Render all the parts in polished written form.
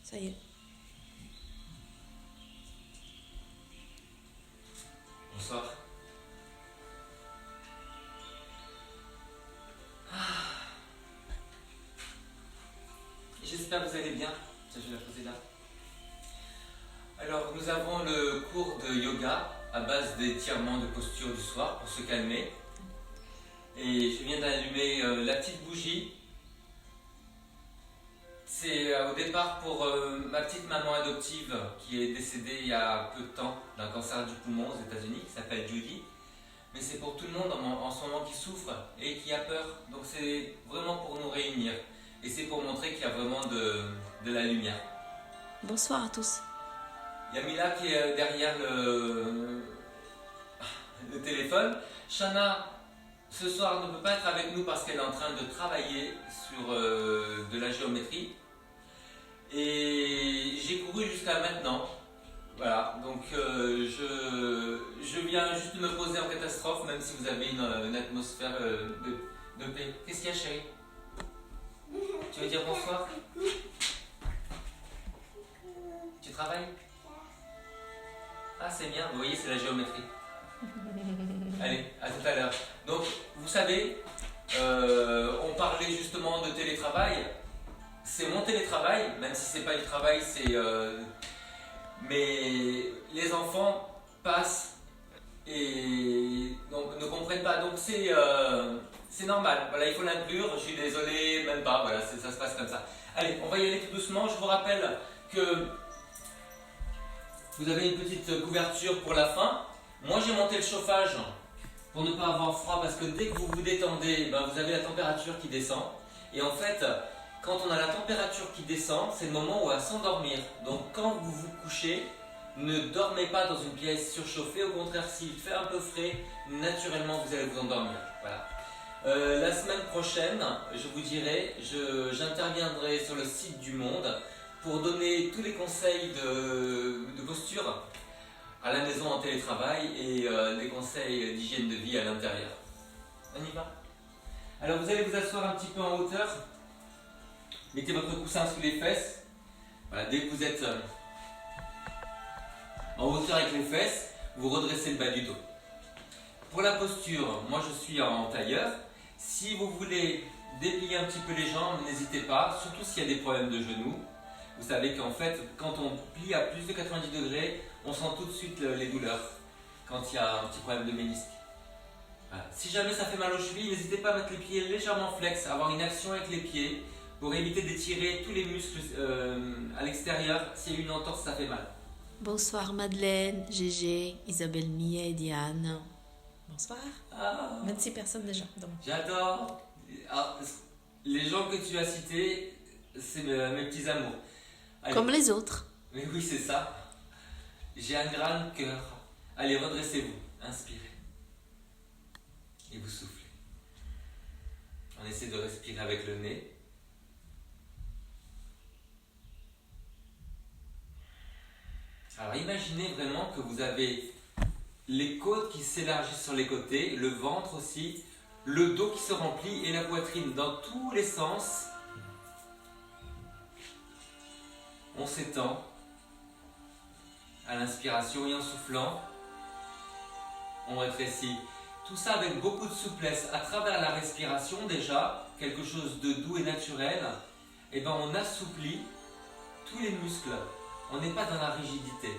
Ça y est. Bonsoir. J'espère que vous allez bien. Tiens, je vais la poser là. Alors, nous avons le cours de yoga à base d'étirements de posture du soir pour se calmer. Et je viens d'allumer la petite bougie. C'est au départ pour ma petite maman adoptive qui est décédée il y a peu de temps d'un cancer du poumon aux États-Unis, qui s'appelle Judy. Mais c'est pour tout le monde en ce moment qui souffre et qui a peur. Donc c'est vraiment pour nous réunir. Et c'est pour montrer qu'il y a vraiment de la lumière. Bonsoir à tous. Il y a Mila qui est derrière le téléphone. Shana, ce soir, ne peut pas être avec nous parce qu'elle est en train de travailler sur de la géométrie. Et j'ai couru jusqu'à maintenant. Voilà, donc je viens juste me poser en catastrophe, même si vous avez une atmosphère de paix. Qu'est-ce qu'il y a, chérie? Tu veux dire bonsoir? Tu travailles? Ah, c'est bien, vous voyez, c'est la géométrie. Allez, à tout à l'heure. Donc, vous savez, on parlait justement de télétravail. C'est mon télétravail, même si c'est pas du travail, c'est... mais les enfants passent et donc ne comprennent pas. Donc c'est normal. Voilà, il faut l'inclure. Je suis désolé, même pas. Voilà, ça se passe comme ça. Allez, on va y aller tout doucement. Je vous rappelle que vous avez une petite couverture pour la fin. Moi, j'ai monté le chauffage pour ne pas avoir froid parce que dès que vous vous détendez, ben, vous avez la température qui descend. Et en fait, quand on a la température qui descend, c'est le moment où on va s'endormir. Donc quand vous vous couchez, ne dormez pas dans une pièce surchauffée. Au contraire, s'il fait un peu frais, naturellement vous allez vous endormir. Voilà. La semaine prochaine, je vous dirai, j'interviendrai sur le site du Monde pour donner tous les conseils de posture à la maison en télétravail et des conseils d'hygiène de vie à l'intérieur. On y va? Alors vous allez vous asseoir un petit peu en hauteur. Mettez votre coussin sous les fesses. Voilà, dès que vous êtes en hauteur avec les fesses, vous redressez le bas du dos. Pour la posture, moi je suis en tailleur. Si vous voulez déplier un petit peu les jambes, n'hésitez pas, surtout s'il y a des problèmes de genoux. Vous savez qu'en fait, quand on plie à plus de 90 degrés, on sent tout de suite les douleurs quand il y a un petit problème de ménisque. Voilà. Si jamais ça fait mal aux chevilles, n'hésitez pas à mettre les pieds légèrement flex, à avoir une action avec les pieds pour éviter d'étirer tous les muscles à l'extérieur. S'il y a une entorse, ça fait mal. Bonsoir Madeleine, Gégé, Isabelle Millet et Diane. Bonsoir. Ah, 26 personnes déjà. Donc. j'adore. Ah, les gens que tu as cités, c'est mes petits amours. Allez. Comme les autres. Mais oui, c'est ça. J'ai un grand cœur. Allez, redressez-vous. Inspirez. Et vous soufflez. On essaie de respirer avec le nez. Alors imaginez vraiment que vous avez les côtes qui s'élargissent sur les côtés, le ventre aussi, le dos qui se remplit et la poitrine dans tous les sens. On s'étend à l'inspiration et en soufflant, on rétrécit. Tout ça avec beaucoup de souplesse à travers la respiration déjà, quelque chose de doux et naturel. Et ben on assouplit tous les muscles. On n'est pas dans la rigidité.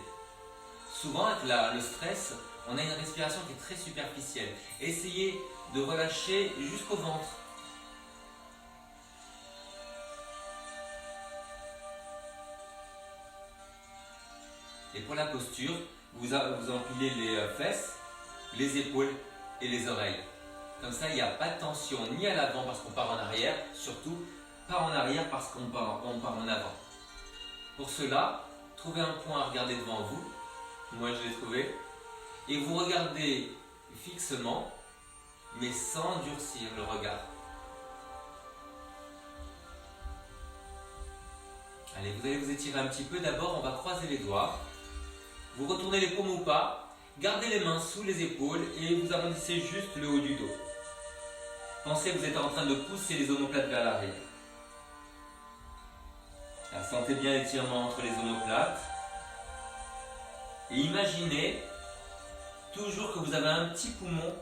Souvent, avec le stress, on a une respiration qui est très superficielle. Essayez de relâcher jusqu'au ventre. Et pour la posture, vous empilez les fesses, les épaules et les oreilles. Comme ça, il n'y a pas de tension ni à l'avant parce qu'on part en arrière, surtout pas en arrière parce qu'on part en avant. Pour cela, trouvez un point à regarder devant vous. Moi, je l'ai trouvé. Et vous regardez fixement, mais sans durcir le regard. Allez, vous allez vous étirer un petit peu. D'abord, on va croiser les doigts. Vous retournez les paumes ou pas. Gardez les mains sous les épaules et vous arrondissez juste le haut du dos. Pensez que vous êtes en train de pousser les omoplates vers l'arrière. Là, sentez bien l'étirement entre les omoplates. Et imaginez toujours que vous avez un petit poumon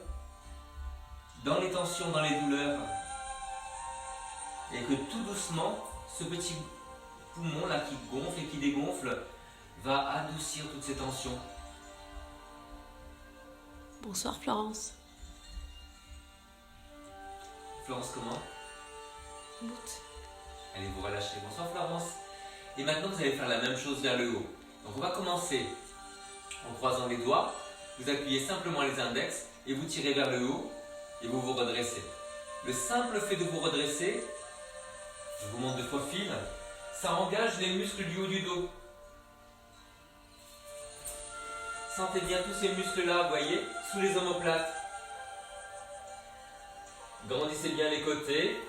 dans les tensions, dans les douleurs. Et que tout doucement, ce petit poumon là qui gonfle et qui dégonfle va adoucir toutes ces tensions. Bonsoir Florence. Florence comment? Bout. Allez vous relâcher. Bonsoir Florence. Et maintenant vous allez faire la même chose vers le haut. Donc on va commencer en croisant les doigts. Vous appuyez simplement les index et vous tirez vers le haut et vous vous redressez. Le simple fait de vous redresser, je vous montre 2 fois fil, ça engage les muscles du haut du dos. Sentez bien tous ces muscles-là, vous voyez, sous les omoplates. Grandissez bien les côtés.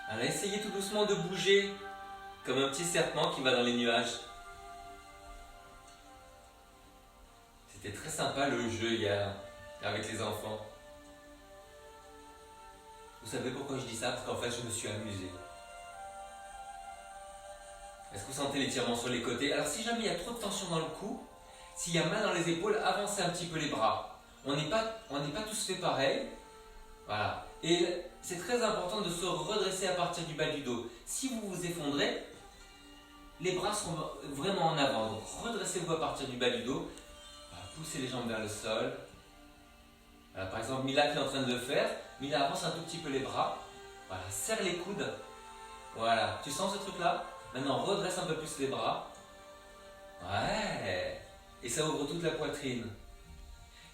Alors essayez tout doucement de bouger comme un petit serpent qui va dans les nuages. C'était très sympa le jeu hier avec les enfants. Vous savez pourquoi je dis ça? Parce qu'en fait je me suis amusé. Est-ce que vous sentez l'étirement sur les côtés? Alors si jamais il y a trop de tension dans le cou, s'il y a mal dans les épaules, avancez un petit peu les bras. On n'est pas tous fait pareil. Voilà. Et c'est très important de se redresser à partir du bas du dos. Si vous vous effondrez, les bras seront vraiment en avant. Donc redressez-vous à partir du bas du dos. Voilà, poussez les jambes vers le sol. Voilà, par exemple, Mila qui est en train de le faire. Mila avance un tout petit peu les bras. Voilà, serre les coudes. Voilà, tu sens ce truc-là? Maintenant, redresse un peu plus les bras. Ouais. Et ça ouvre toute la poitrine.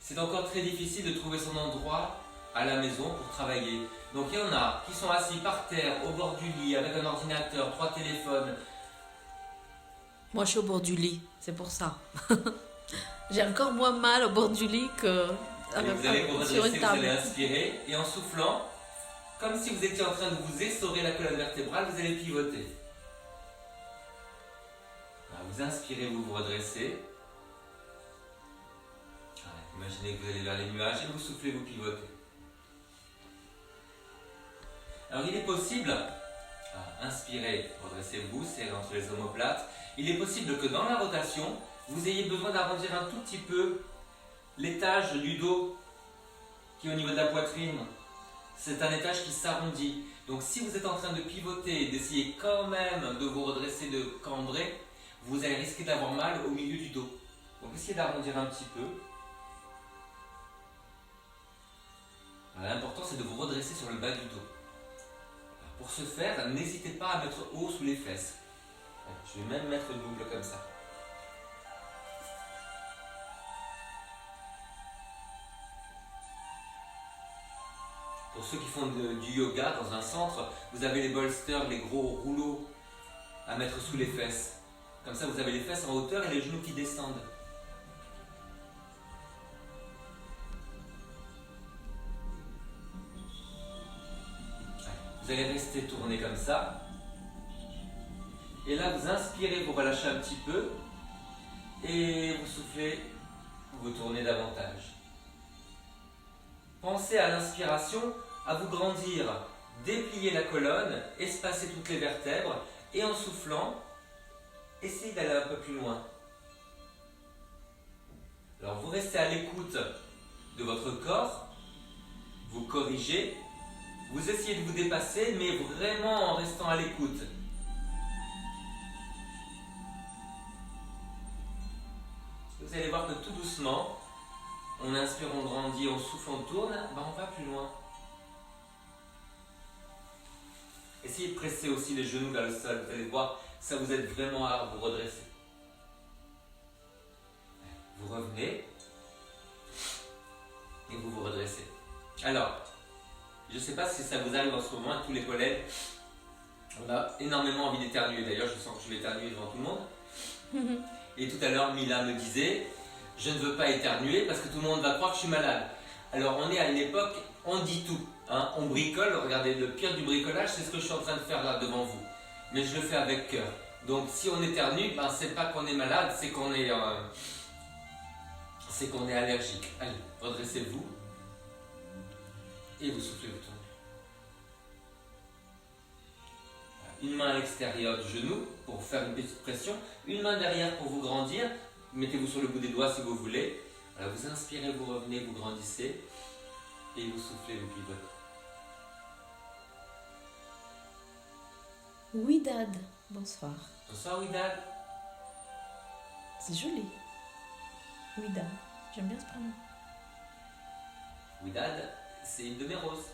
C'est encore très difficile de trouver son endroit à la maison pour travailler. Donc il y en a qui sont assis par terre, au bord du lit, avec un ordinateur, 3 téléphones. Moi je suis au bord du lit, c'est pour ça. J'ai encore moins mal au bord du lit que Vous allez vous sur redresser, une vous allez table. inspirer et en soufflant, comme si vous étiez en train de vous essorer la colonne vertébrale, vous allez pivoter. Alors, vous inspirez, vous vous redressez. Imaginez que vous allez vers les nuages et vous soufflez, vous pivotez. Alors il est possible, inspirez, redressez-vous, serrez entre les omoplates. Il est possible que dans la rotation, vous ayez besoin d'arrondir un tout petit peu l'étage du dos qui est au niveau de la poitrine. C'est un étage qui s'arrondit. Donc si vous êtes en train de pivoter et d'essayer quand même de vous redresser, de cambrer, vous allez risquer d'avoir mal au milieu du dos. Donc essayez d'arrondir un petit peu. L'important c'est de vous redresser sur le bas du dos. Pour ce faire, n'hésitez pas à mettre haut sous les fesses. Je vais même mettre double comme ça. Pour ceux qui font du yoga dans un centre, vous avez les bolsters, les gros rouleaux à mettre sous les fesses. Comme ça, vous avez les fesses en hauteur et les genoux qui descendent. Vous allez rester tourné comme ça. Et là, vous inspirez, vous relâchez un petit peu. Et vous soufflez, vous tournez davantage. Pensez à l'inspiration, à vous grandir, déplier la colonne, espacer toutes les vertèbres. Et en soufflant, essayez d'aller un peu plus loin. Alors, vous restez à l'écoute de votre corps. Vous corrigez. Vous essayez de vous dépasser, mais vraiment en restant à l'écoute. Vous allez voir que tout doucement, on inspire, on grandit, on souffle, on tourne, on va plus loin. Essayez de presser aussi les genoux vers le sol, vous allez voir, ça vous aide vraiment à vous redresser. Vous revenez et vous vous redressez. Alors, je ne sais pas si ça vous arrive en ce moment à tous les collègues. On a énormément envie d'éternuer. D'ailleurs, je sens que je vais éternuer devant tout le monde. Et tout à l'heure, Mila me disait, je ne veux pas éternuer parce que tout le monde va croire que je suis malade. Alors, on est à une époque, on dit tout. Hein, on bricole. Regardez, le pire du bricolage, c'est ce que je suis en train de faire là devant vous. Mais je le fais avec cœur. Donc, si on éternue, c'est pas qu'on est malade, c'est qu'on est allergique. Allez, redressez-vous. Et vous soufflez, vous tournez. une main à l'extérieur du genou pour faire une petite pression, une main derrière pour vous grandir. Mettez-vous sur le bout des doigts si vous voulez. Voilà, vous inspirez, vous revenez, vous grandissez et vous soufflez, vous pivotez. Ouidad, bonsoir. Bonsoir Ouidad. C'est joli. Ouidad, j'aime bien ce prénom. Ouidad, c'est une de mes roses.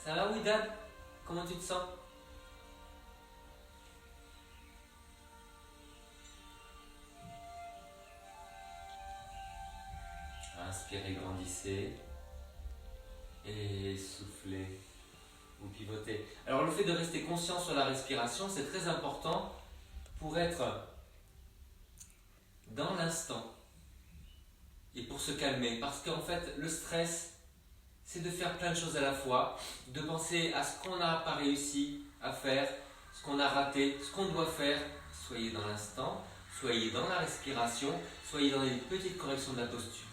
Ça va Ouidad? Comment tu te sens? Inspirez, grandissez. Et soufflez. Vous pivotez. Alors le fait de rester conscient sur la respiration, c'est très important pour être dans l'instant et pour se calmer. Parce qu'en fait, le stress, c'est de faire plein de choses à la fois, de penser à ce qu'on n'a pas réussi à faire, ce qu'on a raté, ce qu'on doit faire. Soyez dans l'instant, soyez dans la respiration, soyez dans les petites corrections de la posture.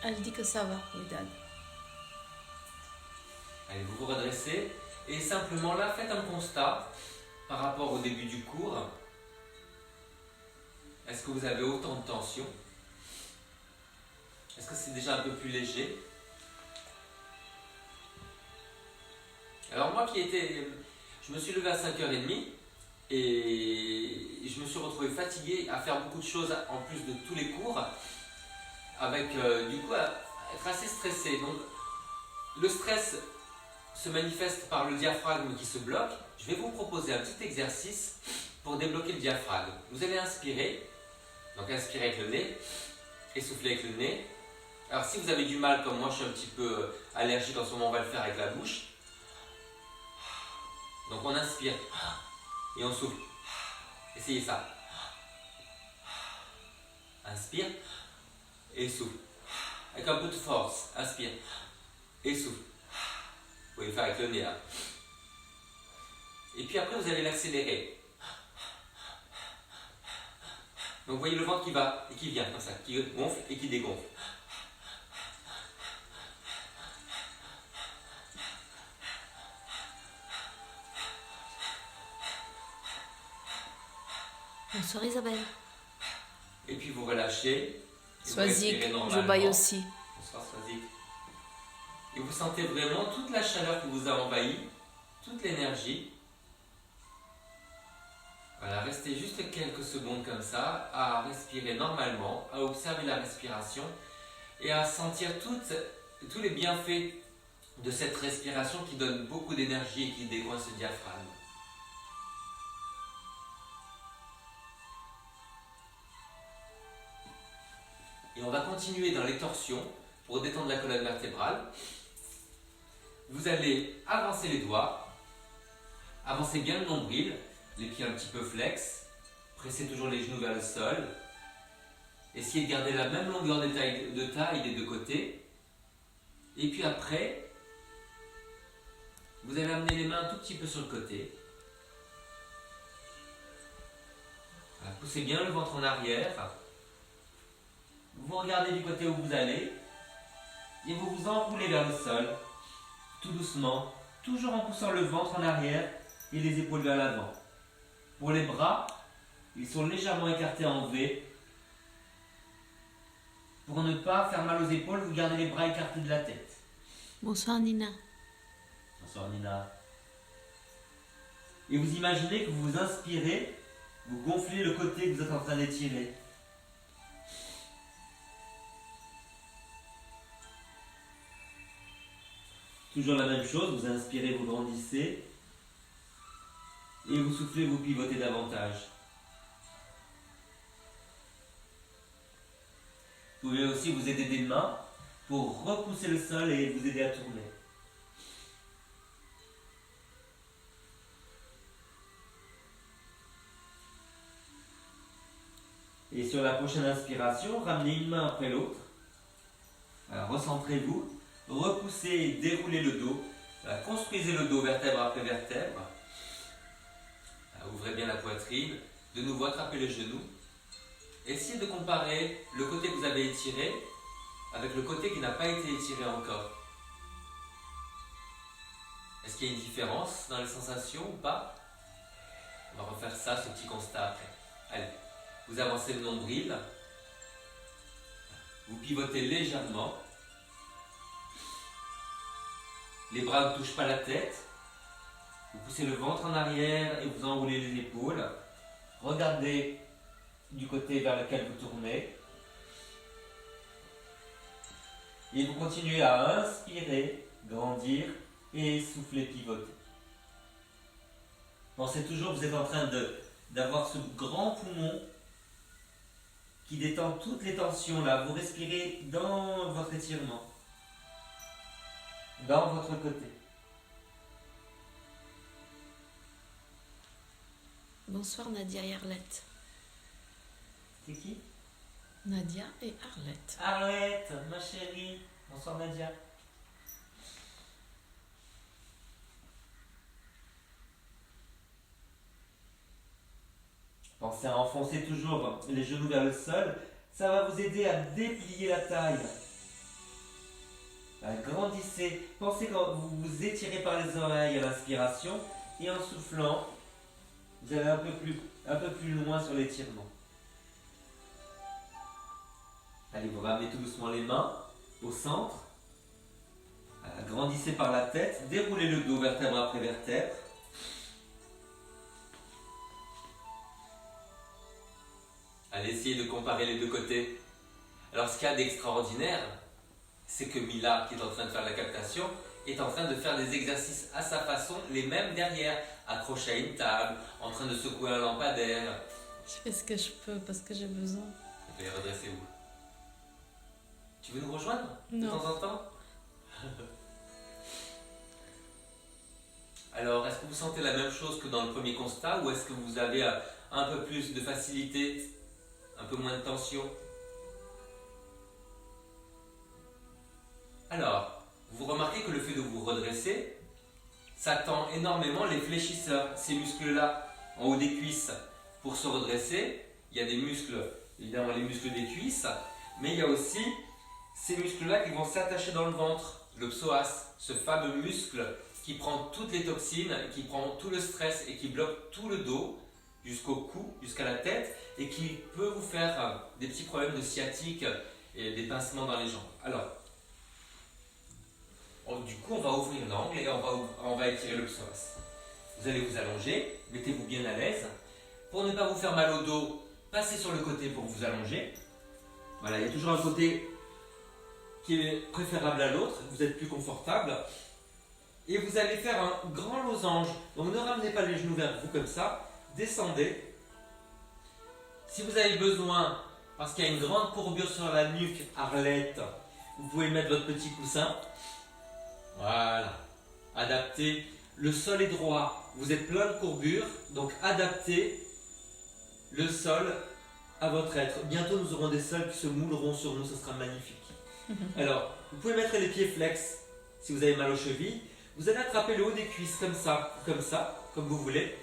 Ah, je dis que ça va, Ouidad. Allez, vous vous redressez et simplement là, faites un constat par rapport au début du cours. Est-ce que vous avez autant de tension? Est-ce que c'est déjà un peu plus léger? Alors moi je me suis levé à 5h30 et je me suis retrouvé fatigué à faire beaucoup de choses en plus de tous les cours, avec du coup à être assez stressé. Donc le stress se manifeste par le diaphragme qui se bloque. Je vais vous proposer un petit exercice pour débloquer le diaphragme. Vous allez inspirer, donc inspirez avec le nez, essoufflez avec le nez. Alors si vous avez du mal, comme moi je suis un petit peu allergique en ce moment, on va le faire avec la bouche. Donc on inspire et on souffle. Essayez ça. Inspire et souffle. Avec un peu de force. Inspire et souffle. Vous pouvez le faire avec le nez là. Et puis après vous allez l'accélérer. Donc vous voyez le ventre qui va et qui vient comme ça, qui gonfle et qui dégonfle. Bonsoir Isabelle. Et puis vous relâchez. Swazik, je baille aussi. Bonsoir Swazik. Et vous sentez vraiment toute la chaleur qui vous a envahi, toute l'énergie. Voilà, restez juste quelques secondes comme ça, à respirer normalement, à observer la respiration et à sentir tous les bienfaits de cette respiration qui donne beaucoup d'énergie et qui décoince le diaphragme. Et on va continuer dans les torsions pour détendre la colonne vertébrale. Vous allez avancer les doigts, avancer bien le nombril, les pieds un petit peu flex, pressez toujours les genoux vers le sol. Essayez de garder la même longueur de taille des deux côtés. Et puis après, vous allez amener les mains un tout petit peu sur le côté. Voilà, poussez bien le ventre en arrière. Vous regardez du côté où vous allez et vous vous enroulez vers le sol, tout doucement, toujours en poussant le ventre en arrière et les épaules vers l'avant. Pour les bras, ils sont légèrement écartés en V. Pour ne pas faire mal aux épaules, vous gardez les bras écartés de la tête. Bonsoir Nina. Bonsoir Nina. Et vous imaginez que vous inspirez, vous gonflez le côté que vous êtes en train d'étirer. Toujours la même chose, vous inspirez, vous grandissez. Et vous soufflez, vous pivotez davantage. Vous pouvez aussi vous aider des mains pour repousser le sol et vous aider à tourner. Et sur la prochaine inspiration, ramenez une main après l'autre. Alors recentrez-vous, repoussez et déroulez le dos. Voilà, construisez le dos vertèbre après vertèbre. Ouvrez bien la poitrine, de nouveau attrapez les genoux. Essayez de comparer le côté que vous avez étiré avec le côté qui n'a pas été étiré encore. Est-ce qu'il y a une différence dans les sensations ou pas? On va refaire ça, ce petit constat après. Allez, vous avancez le nombril, vous pivotez légèrement, les bras ne touchent pas la tête, vous poussez le ventre en arrière et vous enroulez les épaules. Regardez du côté vers lequel vous tournez. Et vous continuez à inspirer, grandir et souffler, pivoter. Pensez toujours que vous êtes en train d'avoir ce grand poumon qui détend toutes les tensions là. Vous respirez dans votre étirement, dans votre côté. Bonsoir Nadia et Arlette. C'est qui? Nadia et Arlette. Arlette, ma chérie. Bonsoir Nadia. Pensez à enfoncer toujours les genoux vers le sol. Ça va vous aider à déplier la taille. Grandissez. Pensez quand vous vous étirez par les oreilles à l'inspiration et en soufflant, vous allez un peu plus loin sur l'étirement. Allez, vous ramenez tout doucement les mains au centre. Grandissez par la tête. Déroulez le dos vertèbre après vertèbre. Allez, essayez de comparer les deux côtés. Alors, ce qu'il y a d'extraordinaire, c'est que Mila, qui est en train de faire la captation, est en train de faire des exercices à sa façon, les mêmes derrière, accroché à une table, en train de secouer un lampadaire. Je fais ce que je peux parce que j'ai besoin. Et redressez-vous. Tu veux nous rejoindre Non. de temps en temps? Alors, est-ce que vous sentez la même chose que dans le premier constat ou est-ce que vous avez un peu plus de facilité, un peu moins de tension? Alors, vous remarquez que le fait de vous redresser, ça tend énormément les fléchisseurs, ces muscles-là, en haut des cuisses. Pour se redresser, il y a des muscles, évidemment les muscles des cuisses, mais il y a aussi ces muscles-là qui vont s'attacher dans le ventre, le psoas, ce fameux muscle qui prend toutes les toxines, qui prend tout le stress et qui bloque tout le dos, jusqu'au cou, jusqu'à la tête, et qui peut vous faire des petits problèmes de sciatique et des pincements dans les jambes. Alors, du coup, on va ouvrir l'angle et on va étirer le psoas. Vous allez vous allonger, mettez-vous bien à l'aise. Pour ne pas vous faire mal au dos, passez sur le côté pour vous allonger. Voilà, il y a toujours un côté qui est préférable à l'autre, vous êtes plus confortable. Et vous allez faire un grand losange. Donc ne ramenez pas les genoux vers vous comme ça, descendez. Si vous avez besoin, parce qu'il y a une grande courbure sur la nuque, Arlette, vous pouvez mettre votre petit coussin. Voilà, adaptez. Le sol est droit, vous êtes plein de courbures, donc adaptez le sol à votre être. Bientôt nous aurons des sols qui se mouleront sur nous, ce sera magnifique. Alors, vous pouvez mettre les pieds flex si vous avez mal aux chevilles. Vous allez attraper le haut des cuisses comme ça, comme vous voulez.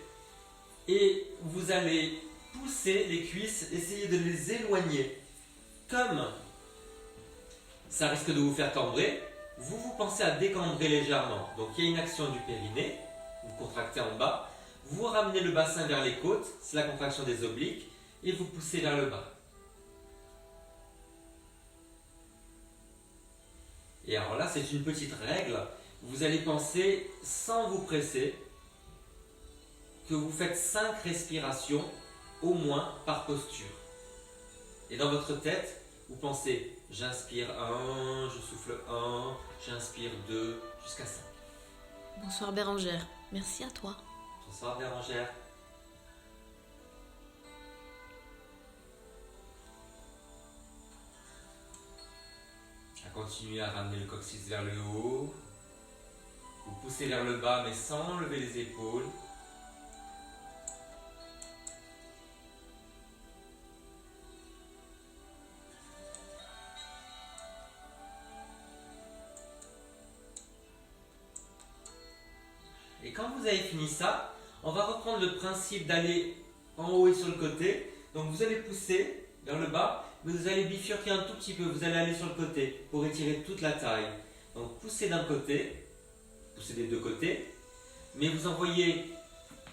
Et vous allez pousser les cuisses, essayer de les éloigner. Comme ça risque de vous faire cambrer, vous pensez à décambrer légèrement. Donc il y a une action du périnée, vous contractez en bas, vous ramenez le bassin vers les côtes, c'est la contraction des obliques, et vous poussez vers le bas. Et alors là, c'est une petite règle. Vous allez penser, sans vous presser, que vous faites 5 respirations au moins par posture. Et dans votre tête, vous pensez, j'inspire 1, je souffle 1, j'inspire 2, jusqu'à 5. Bonsoir Bérangère, merci à toi. Bonsoir Bérangère. Continuez à ramener le coccyx vers le haut. Vous poussez vers le bas mais sans lever les épaules. Et quand vous avez fini ça, on va reprendre le principe d'aller en haut et sur le côté. Donc vous allez pousser vers le bas vous allez bifurquer un tout petit peu, vous allez aller sur le côté pour étirer toute la taille. Donc poussez d'un côté, poussez des deux côtés, mais vous envoyez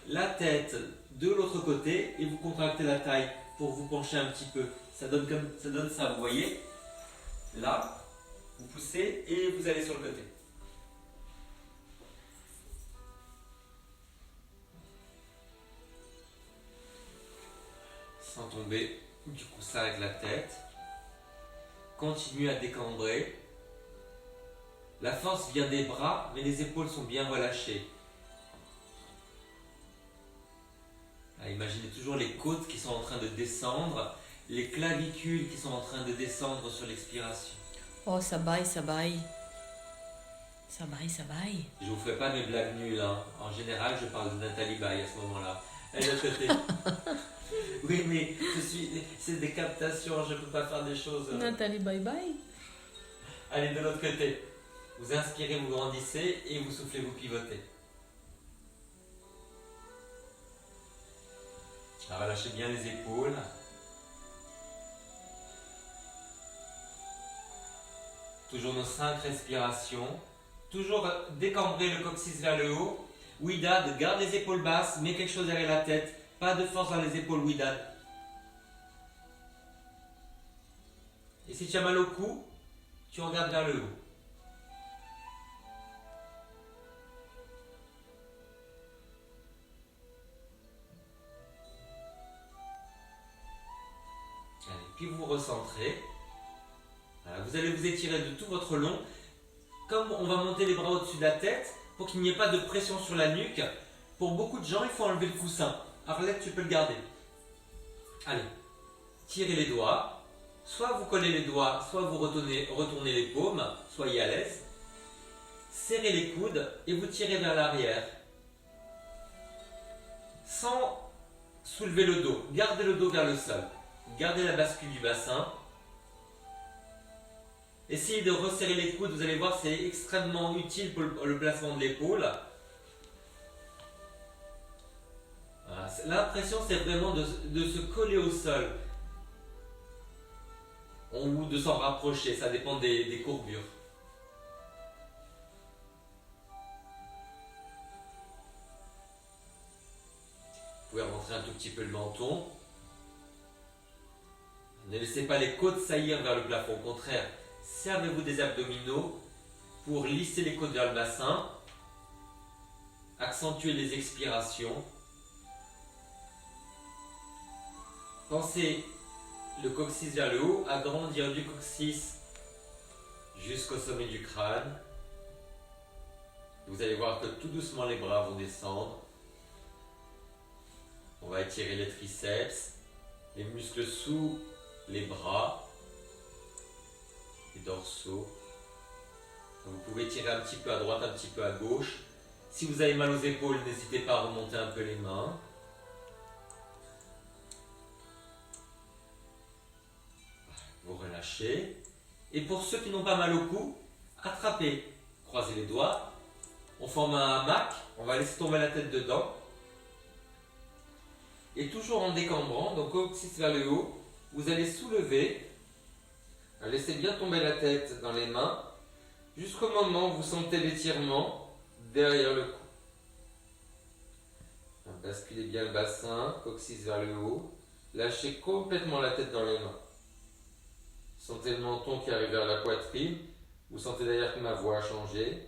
la tête de l'autre côté et vous contractez la taille pour vous pencher un petit peu. Ça donne ça, vous voyez. Là, vous poussez et vous allez sur le côté. Sans tomber, du coup ça avec la tête. Continuez à décambrer. La force vient des bras, mais les épaules sont bien relâchées. Là, imaginez toujours les côtes qui sont en train de descendre, les clavicules qui sont en train de descendre sur l'expiration. Oh, ça baille, ça baille. Ça baille, ça baille. Je vous fais pas mes blagues nulles, hein. En général, je parle de Nathalie Baye à ce moment-là. Elle est de l'autre côté. Oui, mais c'est des captations, je peux pas faire des choses. Nathalie, bye bye. Allez, de l'autre côté. Vous inspirez, vous grandissez et vous soufflez, vous pivotez. Alors, relâchez bien les épaules. Toujours nos 5 respirations. Toujours décambrer le coccyx vers le haut. Widad, garde les épaules basses, mets quelque chose derrière la tête. Pas de force dans les épaules, Widad. Et si tu as mal au cou, tu regardes vers le haut. Allez, puis vous vous recentrez. Voilà, vous allez vous étirer de tout votre long. Comme on va monter les bras au-dessus de la tête, pour qu'il n'y ait pas de pression sur la nuque, pour beaucoup de gens, il faut enlever le coussin. Arlette, tu peux le garder. Allez, tirez les doigts. Soit vous collez les doigts, soit vous retournez les paumes. Soyez à l'aise. Serrez les coudes et vous tirez vers l'arrière. Sans soulever le dos. Gardez le dos vers le sol. Gardez la bascule du bassin. Essayez de resserrer les coudes, vous allez voir, c'est extrêmement utile pour le placement de l'épaule. Voilà. L'impression, c'est vraiment de se coller au sol. Ou de s'en rapprocher, ça dépend des courbures. Vous pouvez rentrer un tout petit peu le menton. Ne laissez pas les côtes saillir vers le plafond, au contraire. Servez-vous des abdominaux pour lisser les côtes vers le bassin, accentuer les expirations. Pensez le coccyx vers le haut, agrandir du coccyx jusqu'au sommet du crâne. Vous allez voir que tout doucement les bras vont descendre. On va étirer les triceps, les muscles sous les bras. Dorsaux. Vous pouvez tirer un petit peu à droite, un petit peu à gauche. Si vous avez mal aux épaules, n'hésitez pas à remonter un peu les mains. Vous relâchez. Et pour ceux qui n'ont pas mal au cou, attrapez. Croisez les doigts. On forme un hamac. On va laisser tomber la tête dedans. Et toujours en décambrant, donc coccyx vers le haut, vous allez soulever. Laissez bien tomber la tête dans les mains jusqu'au moment où vous sentez l'étirement derrière le cou. Basculez bien le bassin, coccyx vers le haut. Lâchez complètement la tête dans les mains. Sentez le menton qui arrive vers la poitrine. Vous sentez d'ailleurs que ma voix a changé.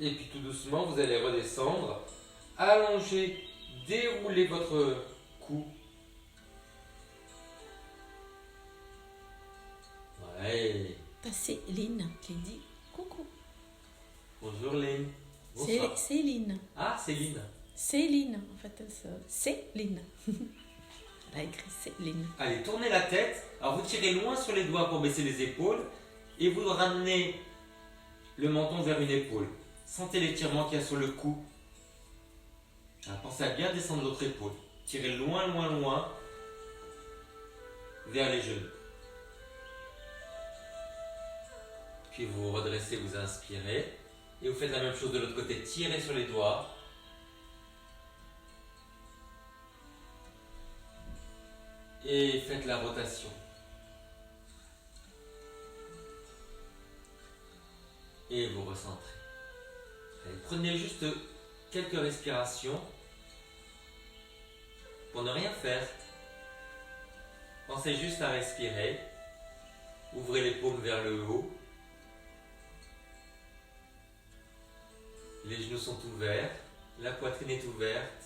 Et puis tout doucement, vous allez redescendre, allonger, dérouler votre cou. Ouais. C'est Lynn qui dit coucou. Bonjour Lynn. Bonsoir. C'est Lynn. Ah, c'est Lynn. C'est Lynn, en fait. C'est Lynn. Elle a écrit c'est Lynn. Allez, tournez la tête. Alors vous tirez loin sur les doigts pour baisser les épaules et vous ramenez le menton vers une épaule. Sentez l'étirement qu'il y a sur le cou. Alors, pensez à bien descendre l'autre épaule. Tirez loin, loin, loin vers les genoux. Puis vous vous redressez, vous inspirez. Et vous faites la même chose de l'autre côté. Tirez sur les doigts. Et faites la rotation. Et vous recentrez. Allez, prenez juste quelques respirations pour ne rien faire. Pensez juste à respirer. Ouvrez les paumes vers le haut. Les genoux sont ouverts, la poitrine est ouverte.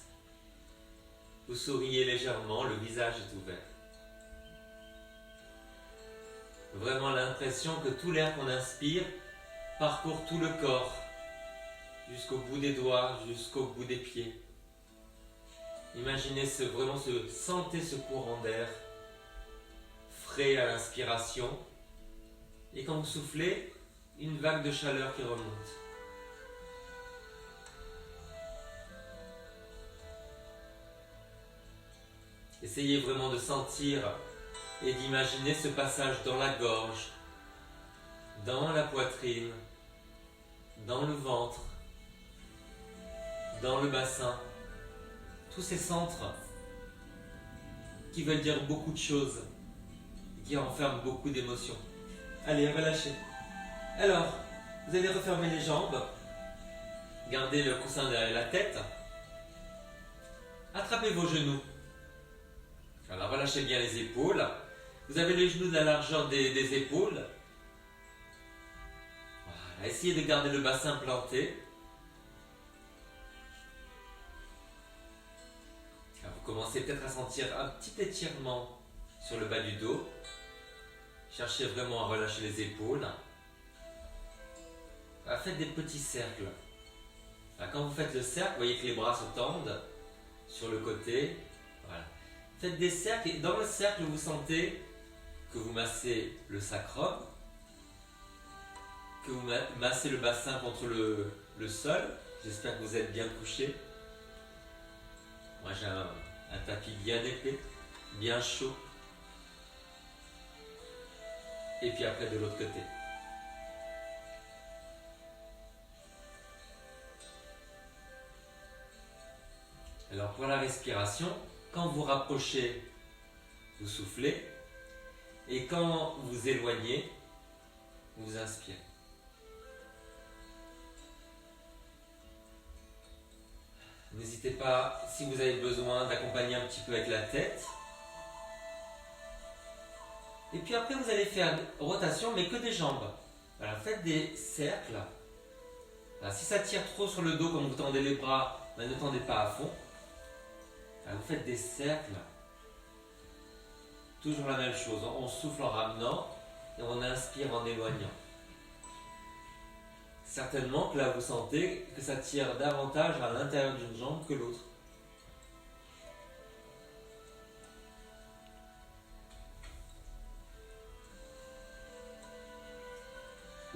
Vous souriez légèrement, le visage est ouvert. Vraiment l'impression que tout l'air qu'on inspire parcourt tout le corps, jusqu'au bout des doigts, jusqu'au bout des pieds. Imaginez sentez ce courant d'air frais à l'inspiration, et quand vous soufflez, une vague de chaleur qui remonte. Essayez vraiment de sentir et d'imaginer ce passage dans la gorge, dans la poitrine, dans le ventre, dans le bassin. Tous ces centres qui veulent dire beaucoup de choses, qui renferment beaucoup d'émotions. Allez, relâchez. Alors, vous allez refermer les jambes, gardez le coussin derrière la tête, attrapez vos genoux. Alors relâchez bien les épaules. Vous avez les genoux de la largeur des épaules. Voilà, essayez de garder le bassin planté. Alors, vous commencez peut-être à sentir un petit étirement sur le bas du dos. Cherchez vraiment à relâcher les épaules. Alors, faites des petits cercles. Alors, quand vous faites le cercle, vous voyez que les bras se tendent sur le côté. Voilà. Faites des cercles et dans le cercle, vous sentez que vous massez le sacrum, que vous massez le bassin contre le sol. J'espère que vous êtes bien couché. Moi, j'ai un tapis bien épais, bien chaud. Et puis après, de l'autre côté. Alors, pour la respiration, quand vous rapprochez, vous soufflez. Et quand vous éloignez, vous inspirez. N'hésitez pas, si vous avez besoin, d'accompagner un petit peu avec la tête. Et puis après, vous allez faire une rotation, mais que des jambes. Voilà, faites des cercles. Alors, si ça tire trop sur le dos, comme vous tendez les bras, ben, ne tendez pas à fond. Alors, vous faites des cercles. Toujours la même chose. On souffle en ramenant et on inspire en éloignant. Certainement que là, vous sentez que ça tire davantage à l'intérieur d'une jambe que l'autre.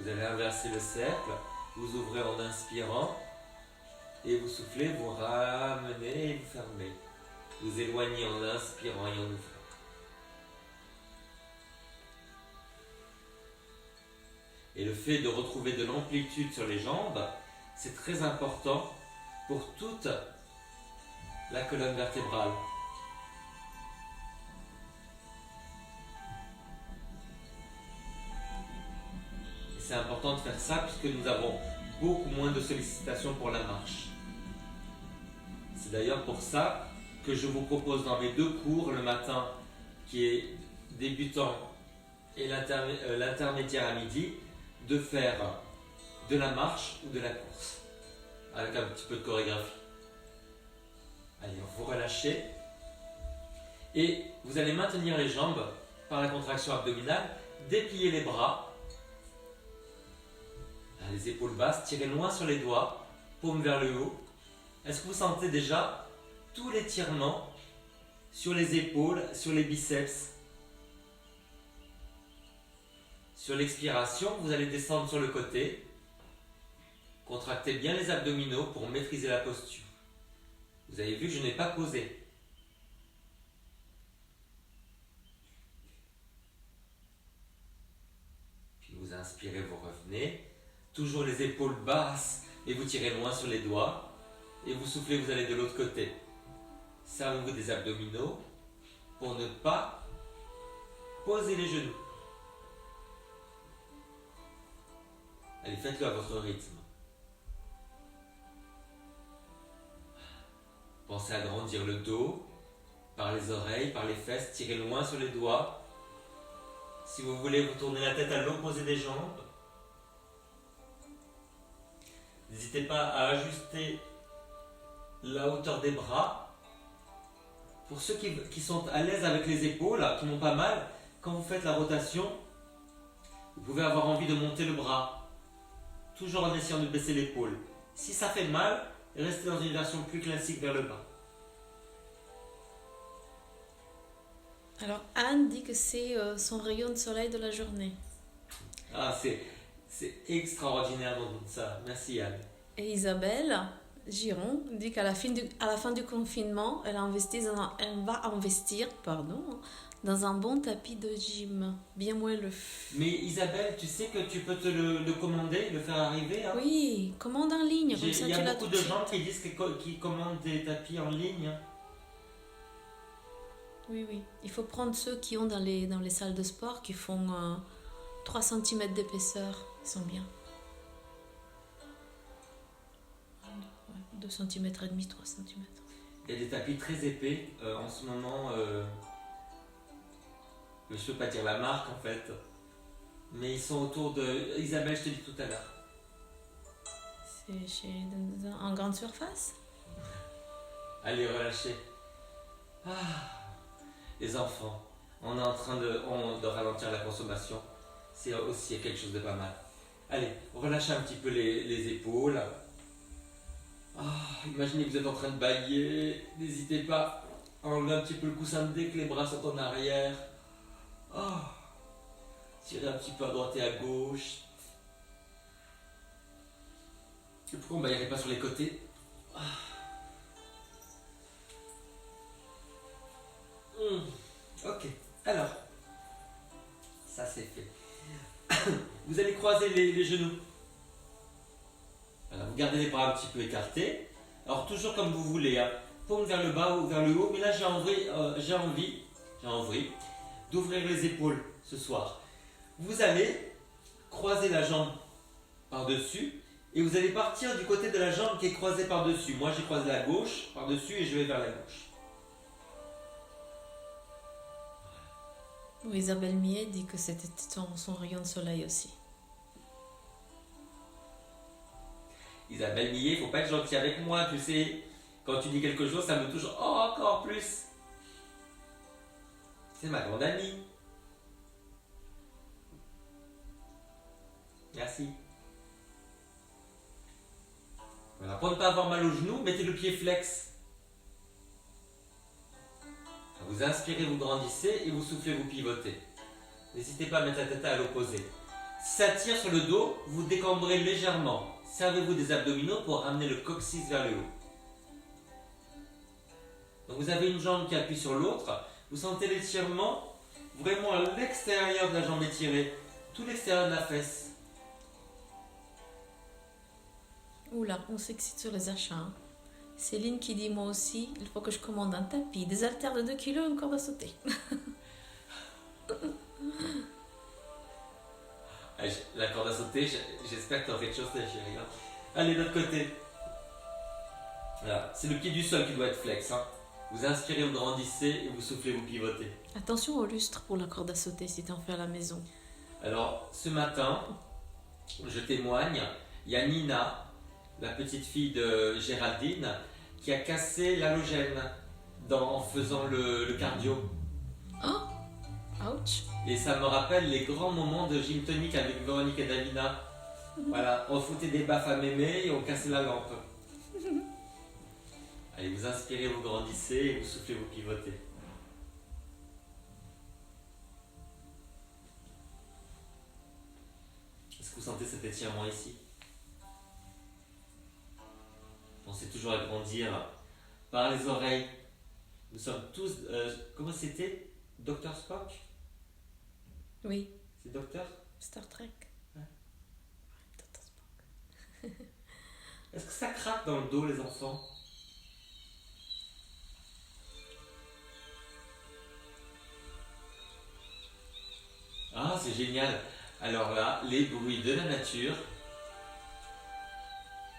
Vous allez inverser le cercle, vous ouvrez en inspirant et vous soufflez, vous ramenez et vous fermez. Vous éloignez en inspirant et en ouvrant. Et le fait de retrouver de l'amplitude sur les jambes, c'est très important pour toute la colonne vertébrale. Et c'est important de faire ça puisque nous avons beaucoup moins de sollicitations pour la marche. C'est d'ailleurs pour ça que je vous propose dans mes 2 cours le matin, qui est débutant et l'intermédiaire à midi, de faire de la marche ou de la course, avec un petit peu de chorégraphie. Allez, vous relâchez et vous allez maintenir les jambes par la contraction abdominale, déplier les bras, les épaules basses, tirez loin sur les doigts, paume vers le haut. Est-ce que vous sentez déjà tout l'étirement sur les épaules, sur les biceps? Sur l'expiration, vous allez descendre sur le côté. Contractez bien les abdominaux pour maîtriser la posture. Vous avez vu que je n'ai pas posé. Puis vous inspirez, vous revenez. Toujours les épaules basses et vous tirez loin sur les doigts. Et vous soufflez, vous allez de l'autre côté. Servez-vous des abdominaux pour ne pas poser les genoux. Allez, faites-le à votre rythme. Pensez à grandir le dos, par les oreilles, par les fesses, tirez loin sur les doigts. Si vous voulez, vous tournez la tête à l'opposé des jambes. N'hésitez pas à ajuster la hauteur des bras. Pour ceux qui sont à l'aise avec les épaules, qui n'ont pas mal, quand vous faites la rotation, vous pouvez avoir envie de monter le bras, toujours en essayant de baisser l'épaule. Si ça fait mal, restez dans une version plus classique vers le bas. Alors Anne dit que c'est son rayon de soleil de la journée. Ah, c'est extraordinaire d'entendre ça. Merci Anne. Et Isabelle Giron dit qu'à la fin du confinement, elle va investir dans un bon tapis de gym, bien moelleux. Mais Isabelle, tu sais que tu peux te le commander, le faire arriver, hein? Oui, commande en ligne. Comme ça, Il y tu a l'as beaucoup tout de de suite. gens qui disent qu'ils commandent des tapis en ligne, hein. Oui, oui. Il faut prendre ceux qui ont dans les salles de sport qui font 3 cm d'épaisseur. Ils sont bien. 2 cm et demi, 3 cm. Il y a des tapis très épais en ce moment. Je ne peux pas dire la marque en fait, mais ils sont autour de. Isabelle, je te dis tout à l'heure. C'est en grande surface. Allez, relâchez. Ah, les enfants, on est en train de ralentir la consommation. C'est aussi quelque chose de pas mal. Allez, relâchez un petit peu les épaules. Ah, imaginez que vous êtes en train de bailler. N'hésitez pas à enlever un petit peu le coussin dès que les bras sont en arrière. Ah, tirez un petit peu à droite et à gauche. Et pourquoi on ne baillerait pas sur les côtés? Ah. Ok, alors, ça c'est fait. Vous allez croiser les genoux. Voilà, vous gardez les bras un petit peu écartés. Alors toujours comme vous voulez, hein. Paume vers le bas ou vers le haut. Mais là j'ai envie d'ouvrir les épaules ce soir. Vous allez croiser la jambe par-dessus et vous allez partir du côté de la jambe qui est croisée par-dessus. Moi j'ai croisé la gauche par-dessus et je vais vers la gauche. Oui, Isabelle Millet dit que c'était son rayon de soleil aussi. Isabelle Millet, faut pas être gentil avec moi, tu sais. Quand tu dis quelque chose, ça me touche encore plus. C'est ma grande amie. Merci. Voilà, pour ne pas avoir mal aux genoux, mettez le pied flex. Vous inspirez, vous grandissez et vous soufflez, vous pivotez. N'hésitez pas à mettre la tête à l'opposé. Si ça tire sur le dos, vous décambrez légèrement. Servez-vous des abdominaux pour ramener le coccyx vers le haut. Donc vous avez une jambe qui appuie sur l'autre. Vous sentez l'étirement vraiment à l'extérieur de la jambe étirée. Tout l'extérieur de la fesse. Oula, on s'excite sur les achats. Hein. Céline qui dit moi aussi, il faut que je commande un tapis, des haltères de 2 kg et une corde à sauter. La corde à sauter, j'espère que tu as fait de choses, chérie. Allez, de l'autre côté. Voilà, c'est le pied du sol qui doit être flex. Hein. Vous inspirez, vous grandissez et vous soufflez, vous pivotez. Attention au lustre pour la corde à sauter si tu en fais à la maison. Alors, ce matin, je témoigne, il y a Nina, la petite fille de Géraldine, qui a cassé l'halogène en faisant le cardio. Oh, ouch. Et ça me rappelle les grands moments de gym tonic avec Véronique et Davina. Voilà, on foutait des baffes à mémé et on cassait la lampe. Allez, vous inspirez, vous grandissez et vous soufflez, vous pivotez. Est-ce que vous sentez cet étirement ici? Pensez toujours à grandir par les oreilles. Nous sommes tous... comment c'était? Dr Spock? Oui, C'est docteur? Star Trek. Ah, Est-ce que ça craque dans le dos, les enfants? Ah, c'est génial. Alors là, les bruits de la nature,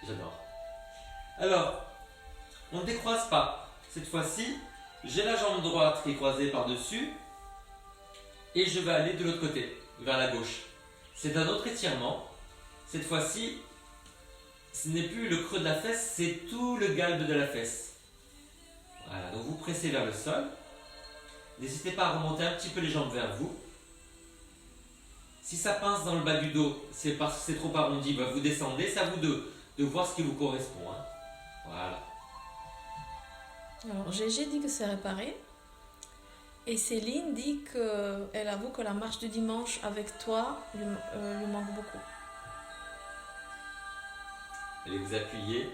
j'adore. Alors, on ne décroise pas. Cette fois-ci, j'ai la jambe droite qui est croisée par-dessus et je vais aller de l'autre côté, vers la gauche. C'est un autre étirement. Cette fois-ci, ce n'est plus le creux de la fesse, c'est tout le galbe de la fesse. Voilà, donc vous pressez vers le sol. N'hésitez pas à remonter un petit peu les jambes vers vous. Si ça pince dans le bas du dos, c'est parce que c'est trop arrondi, vous descendez, c'est à vous de voir ce qui vous correspond. Hein. Voilà. Alors, Gégé dit que c'est réparé. Et Céline dit qu'elle avoue que la marche du dimanche avec toi lui manque beaucoup. Allez vous appuyer.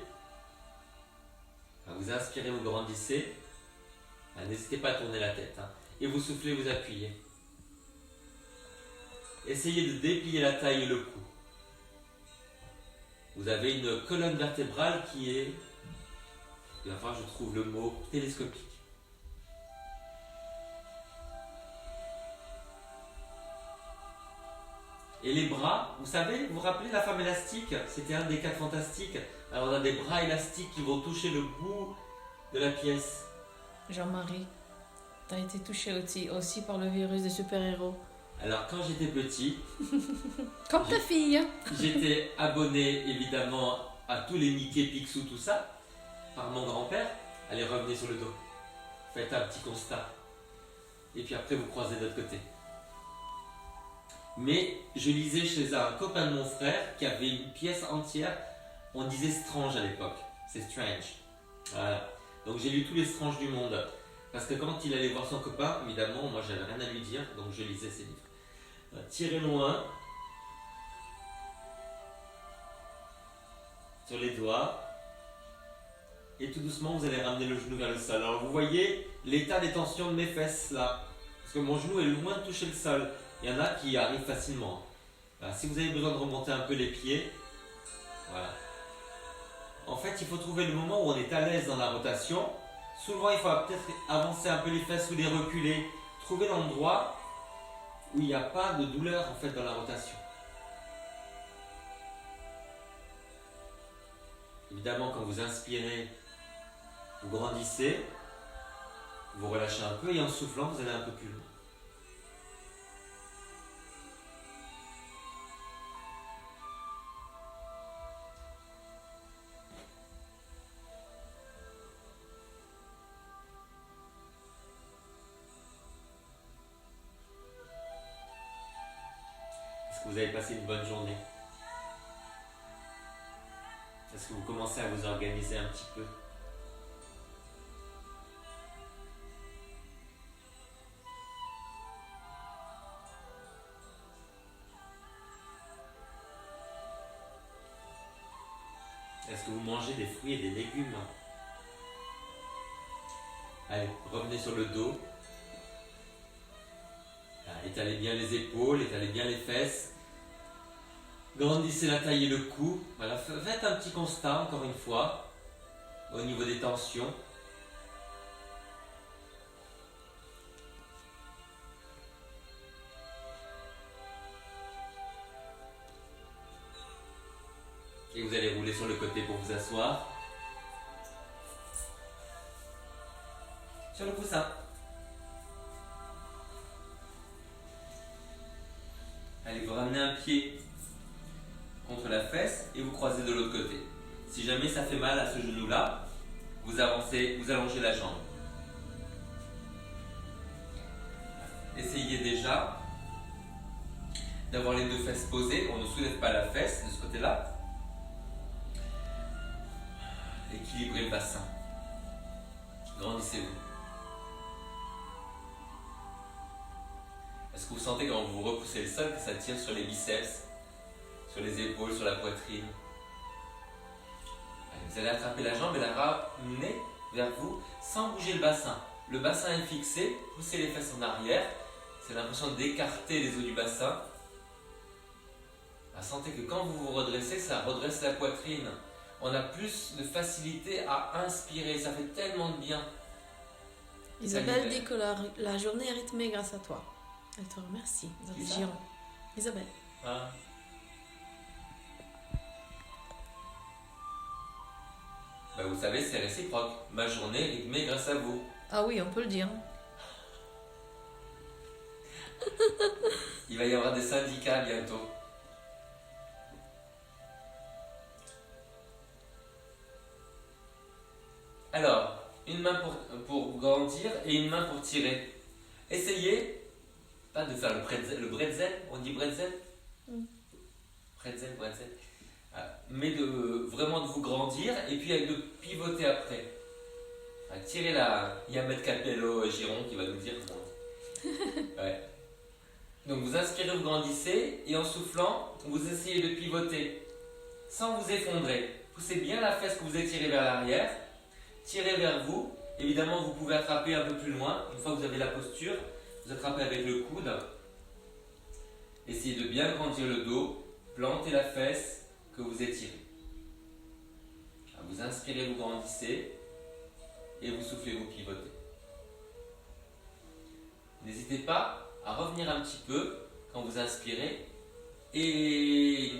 Vous inspirez, vous grandissez. N'hésitez pas à tourner la tête. Hein. Et vous soufflez, vous appuyez. Essayez de déplier la taille et le cou. Vous avez une colonne vertébrale qui est, il va falloir que je trouve le mot, télescopique. Et les bras, vous savez, vous vous rappelez la femme élastique? C'était un des 4 fantastiques. Alors on a des bras élastiques qui vont toucher le bout de la pièce. Jean-Marie, t'as été touché aussi par le virus des super-héros. Alors quand j'étais petit, comme ta fille, j'étais abonné évidemment à tous les Mickey, Picsou, tout ça, par mon grand-père. Allez, revenez sur le dos. Faites un petit constat. Et puis après vous croisez de l'autre côté. Mais je lisais chez un copain de mon frère qui avait une pièce entière. On disait Strange à l'époque. C'est Strange. Voilà. Donc j'ai lu tous les Strange du monde. Parce que quand il allait voir son copain, évidemment, moi j'avais rien à lui dire, donc je lisais ses livres. Tirez loin. Sur les doigts. Et tout doucement, vous allez ramener le genou vers le sol. Alors vous voyez l'état des tensions de mes fesses là. Parce que mon genou est loin de toucher le sol. Il y en a qui arrivent facilement. Voilà. Si vous avez besoin de remonter un peu les pieds, voilà. En fait, il faut trouver le moment où on est à l'aise dans la rotation. Souvent, il faut peut-être avancer un peu les fesses ou les reculer. Trouver l'endroit où il n'y a pas de douleur en fait dans la rotation. Évidemment, quand vous inspirez, vous grandissez, vous relâchez un peu et en soufflant, vous allez un peu plus loin. Est-ce que vous avez passé une bonne journée? Est-ce que vous commencez à vous organiser un petit peu? Est-ce que vous mangez des fruits et des légumes? Allez, revenez sur le dos. Étalez bien les épaules, étalez bien les fesses. Grandissez la taille et le cou. Voilà, faites un petit constat, encore une fois, au niveau des tensions. Et vous allez rouler sur le côté pour vous asseoir. Sur le coussin. Allez, vous ramenez un pied contre la fesse et vous croisez de l'autre côté. Si jamais ça fait mal à ce genou-là, vous avancez, vous allongez la jambe. Essayez déjà d'avoir les deux fesses posées. On ne soulève pas la fesse de ce côté-là. Équilibrez le bassin. Grandissez-vous. Est-ce que vous sentez quand vous repoussez le sol que ça tire sur les biceps, sur les épaules, sur la poitrine? Allez, vous allez attraper la jambe et la ramener vers vous sans bouger le bassin. Le bassin est fixé, poussez les fesses en arrière. C'est l'impression d'écarter les os du bassin. Sentez que quand vous vous redressez, ça redresse la poitrine. On a plus de facilité à inspirer, ça fait tellement de bien. Isabelle dit que la journée est rythmée grâce à toi. Elle te remercie. Giron. Isabelle. Ah. Bah vous savez, c'est réciproque. Ma journée est rythmée grâce à vous. Ah oui, on peut le dire. Il va y avoir des syndicats bientôt. Alors, une main pour grandir et une main pour tirer. Essayez, pas de faire le bretzel, on dit bretzel Bretzel. Mais vraiment de vous grandir et puis de pivoter après. Tirez la... Il y a Maître Capello Giron qui va nous dire comment on dit. Ouais. Donc vous inspirez, vous grandissez et en soufflant, vous essayez de pivoter sans vous effondrer. Poussez bien la fesse que vous étirez vers l'arrière. Tirez vers vous. Évidemment, vous pouvez attraper un peu plus loin. Une fois que vous avez la posture, vous attrapez avec le coude. Essayez de bien grandir le dos. Plantez la fesse que vous étirez. Vous inspirez, vous grandissez. Et vous soufflez, vous pivotez. N'hésitez pas à revenir un petit peu quand vous inspirez et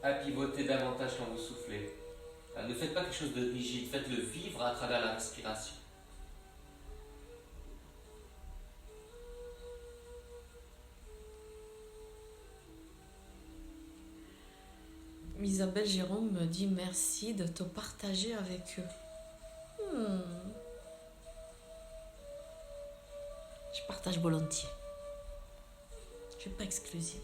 à pivoter davantage quand vous soufflez. Ne faites pas quelque chose de rigide, faites-le vivre à travers la respiration. Isabelle Jérôme me dit merci de te partager avec eux. Je partage volontiers. Je suis pas exclusive.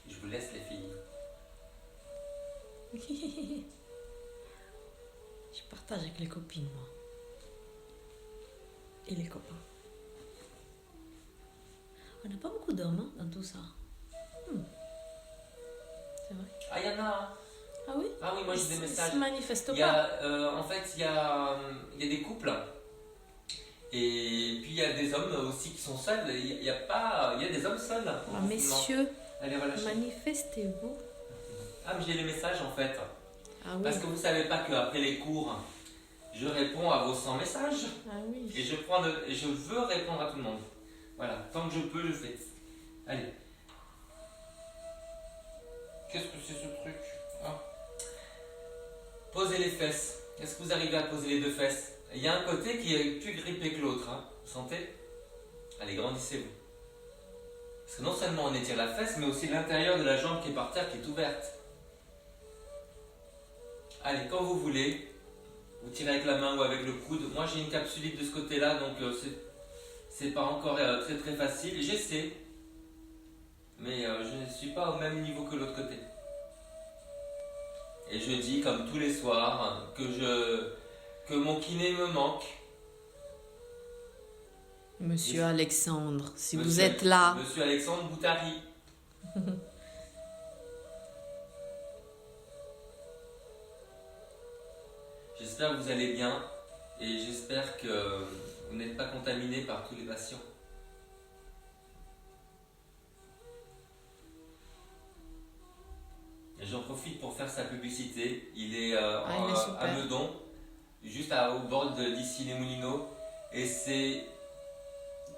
Je vous laisse les filles. Je partage avec les copines, moi. Et les copains. On n'a pas beaucoup d'hommes dans tout ça. C'est vrai. Ah, il y en a. Hein. Ah oui? Ah oui, moi j'ai des messages. Ils se manifestent pas. En fait, il y a des couples. Et puis il y a des hommes aussi qui sont seuls. Il y a des hommes seuls. Messieurs, allez, manifestez-vous. Ah, mais j'ai les messages en fait. Ah oui. Parce que vous savez pas qu'après les cours, je réponds à vos 100 messages. Ah oui. Et je veux répondre à tout le monde. Voilà, tant que je peux, je fais. Allez. Qu'est-ce que c'est ce truc? Posez les fesses. Est-ce que vous arrivez à poser les deux fesses? Il y a un côté qui est plus grippé que l'autre. Vous sentez? Allez, grandissez-vous. Parce que non seulement on étire la fesse, mais aussi l'intérieur de la jambe qui est par terre, qui est ouverte. Allez, quand vous voulez, vous tirez avec la main ou avec le coude. Moi, j'ai une capsulite de ce côté-là, donc c'est pas encore très très facile. J'essaie, mais je ne suis pas au même niveau que l'autre côté. Et je dis, comme tous les soirs, que mon kiné me manque. Monsieur Alexandre, si vous êtes là. Monsieur Alexandre Boutari. J'espère que vous allez bien et j'espère que vous n'êtes pas contaminé par tous les patients. Et j'en profite pour faire sa publicité. Il est à Meudon, juste au bord d'ici les Moulineaux. Et c'est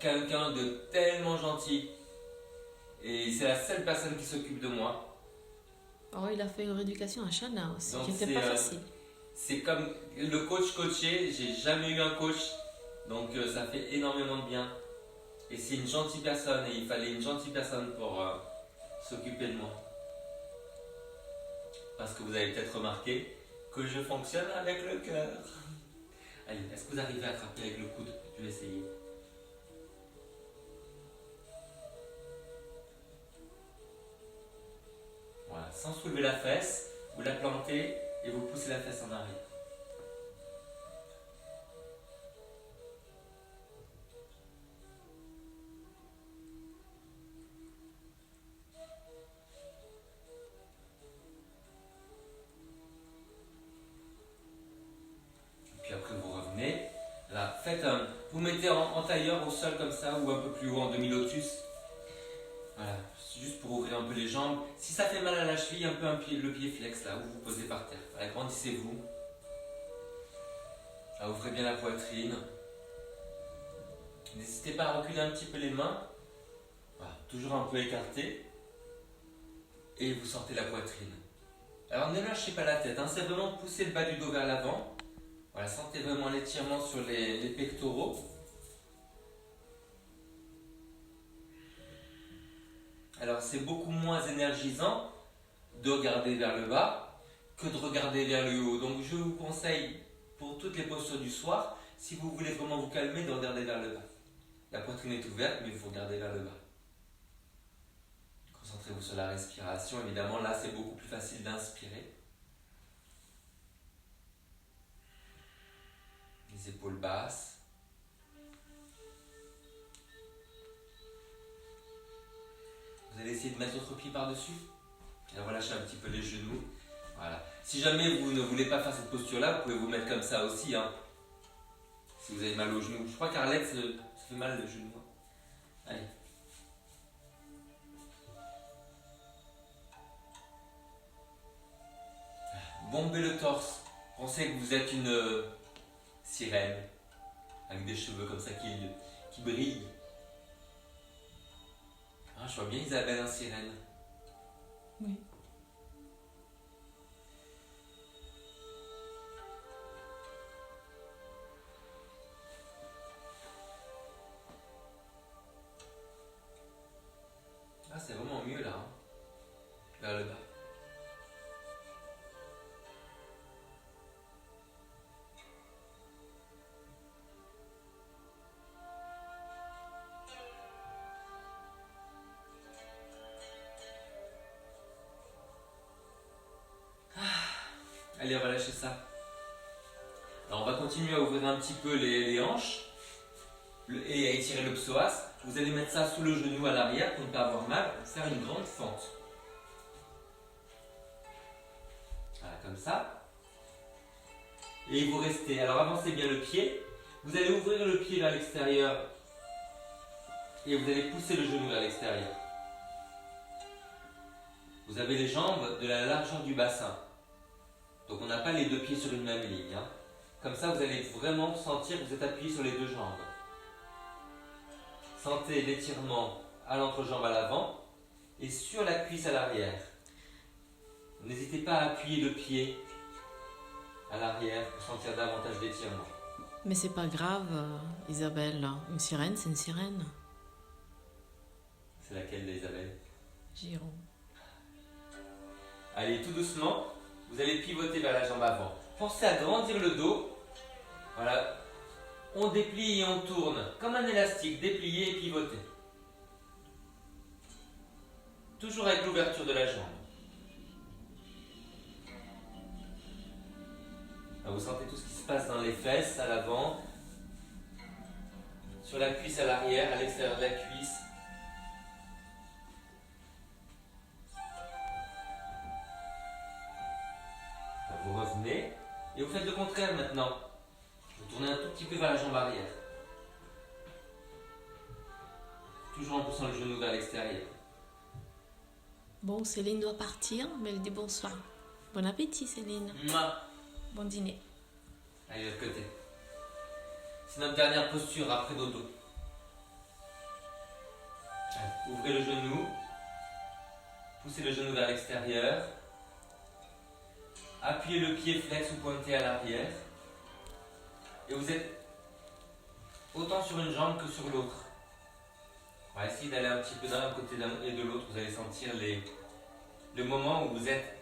quelqu'un de tellement gentil. Et c'est la seule personne qui s'occupe de moi. Oh, il a fait une rééducation à Chana aussi, donc qui n'était pas facile. C'est comme le coach coaché, j'ai jamais eu un coach. Donc ça fait énormément de bien. Et c'est une gentille personne et il fallait une gentille personne pour s'occuper de moi. Parce que vous avez peut-être remarqué que je fonctionne avec le cœur. Allez, est-ce que vous arrivez à attraper avec le coude? Je vais essayer. Voilà, sans soulever la fesse, vous la plantez et vous poussez la fesse en arrière. Puis après vous revenez. Là, vous mettez en tailleur au sol comme ça ou un peu plus haut en demi-lotus. Voilà, c'est juste pour ouvrir un peu les jambes. Si ça fait mal à la cheville, un peu le pied flex là, où vous posez par terre. Voilà, grandissez-vous. Ouvrez bien la poitrine. N'hésitez pas à reculer un petit peu les mains. Voilà, toujours un peu écarté. Et vous sortez la poitrine. Alors ne lâchez pas la tête, hein, c'est vraiment pousser le bas du dos vers l'avant. Voilà, sentez vraiment l'étirement sur les pectoraux. Alors c'est beaucoup moins énergisant de regarder vers le bas que de regarder vers le haut. Donc je vous conseille pour toutes les postures du soir, si vous voulez vraiment vous calmer, de regarder vers le bas. La poitrine est ouverte, mais il faut regarder vers le bas. Concentrez-vous sur la respiration. Évidemment, là c'est beaucoup plus facile d'inspirer. Les épaules basses. Vous allez essayer de mettre votre pied par-dessus. Et relâchez un petit peu les genoux. Voilà. Si jamais vous ne voulez pas faire cette posture-là, vous pouvez vous mettre comme ça aussi. Hein. Si vous avez mal aux genoux. Je crois qu'Arlette, ça fait mal le genou. Allez. Bombez le torse. Pensez que vous êtes une sirène. Avec des cheveux comme ça qui brillent. Ah, je vois bien Isabelle en sirène. Oui. Ah, c'est vraiment mieux là. Hein. Vers le bas. Allez, on va lâcher ça. Alors, on va continuer à ouvrir un petit peu les hanches et à étirer le psoas. Vous allez mettre ça sous le genou à l'arrière pour ne pas avoir mal, faire une grande fente. Voilà, comme ça. Et vous restez. Alors, avancez bien le pied. Vous allez ouvrir le pied vers l'extérieur et vous allez pousser le genou vers l'extérieur. Vous avez les jambes de la largeur du bassin. Donc on n'a pas les deux pieds sur une même ligne. Hein. Comme ça, vous allez vraiment sentir que vous êtes appuyé sur les deux jambes. Sentez l'étirement à l'entrejambe à l'avant et sur la cuisse à l'arrière. N'hésitez pas à appuyer le pied à l'arrière pour sentir davantage d'étirement. Mais c'est pas grave, Isabelle. Une sirène, c'est une sirène. C'est laquelle d'Isabelle? Giron. Allez, tout doucement. Vous allez pivoter vers la jambe avant. Pensez à grandir le dos. Voilà. On déplie et on tourne. Comme un élastique, déplié et pivoté. Toujours avec l'ouverture de la jambe. Là, vous sentez tout ce qui se passe dans les fesses, à l'avant. Sur la cuisse à l'arrière, à l'extérieur de la cuisse. Vous revenez et vous faites le contraire maintenant. Vous tournez un tout petit peu vers la jambe arrière. Toujours en poussant le genou vers l'extérieur. Bon, Céline doit partir, mais elle dit bonsoir. Bon appétit, Céline. Mouah. Bon dîner. Allez, de l'autre côté. C'est notre dernière posture après dodo. Allez, ouvrez le genou. Poussez le genou vers l'extérieur. Appuyez le pied flex ou pointé à l'arrière. Et vous êtes autant sur une jambe que sur l'autre. On va essayer d'aller un petit peu d'un côté et de l'autre. Vous allez sentir le moment où vous êtes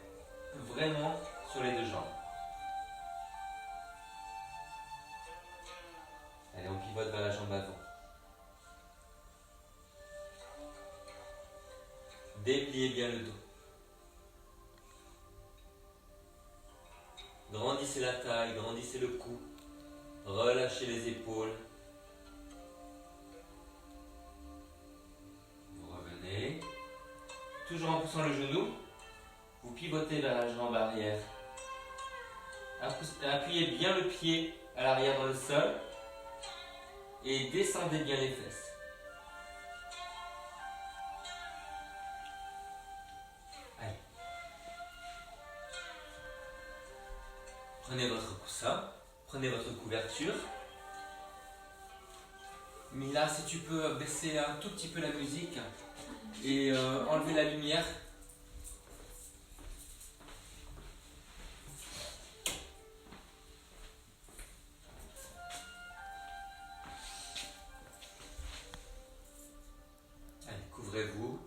vraiment sur les deux jambes. Allez, on pivote vers la jambe avant. Dépliez bien le dos. Grandissez la taille, grandissez le cou. Relâchez les épaules. Vous revenez. Toujours en poussant le genou, vous pivotez vers la jambe arrière. Appuyez bien le pied à l'arrière dans le sol. et descendez bien les fesses. Allez. Prenez votre coussin, prenez votre couverture. Mila, si tu peux baisser un tout petit peu la musique et enlever la lumière. Allez, couvrez-vous.